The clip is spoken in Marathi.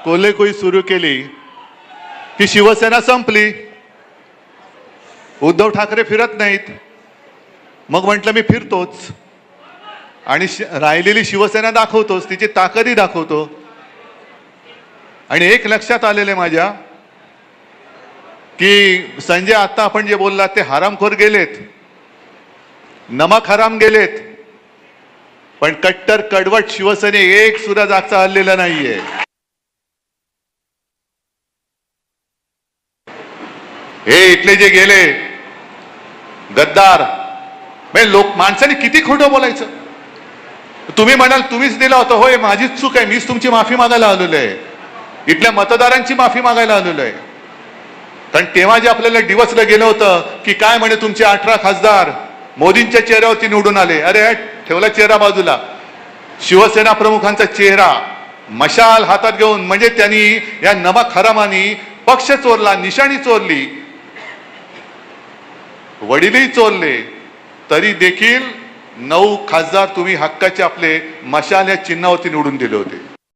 कोल्हेकुई सुरू केली की शिवसेना संपली. उद्धव ठाकरे फिरत नाहीत. मग म्हटलं मी फिरतोच आणि राहिलेली शिवसेना दाखवतोच, तिची ताकदही दाखवतो. आणि एक लक्षात आलेले माझ्या की संजय आता आपण जे बोललात ते हरामखोर गेलेत, नमक हराम गेलेत, पण कट्टर कडवट शिवसेने एक सुद्धा जागचा हल्लेला नाहीये. हे इथले जे गेले गद्दार, लोक माणसाने किती खोटं बोलायचं. तुम्ही म्हणाल तुम्हीच दिला होता, होय माझीच चूक आहे, मीच तुमची माफी मागायला आलेलो आहे, इथल्या मतदारांची माफी मागायला आलेलो आहे. कारण तेव्हा जे आपल्याला डिवचलं गेलं होतं की काय म्हणे तुमचे 18 खासदार मोदींच्या चेहऱ्यावरती निवडून आले. अरे ठेवला चेहरा बाजूला, शिवसेना प्रमुखांचा चेहरा मशाल हातात घेऊन, म्हणजे त्यांनी या नमक हरामानी पक्ष चोरला, निशाणी चोरली, वडीलही चोरले, तरी देखील 9 खासदार तुम्ही हक्काचे आपले मशाल या चिन्हावरती निवडून दिले होते.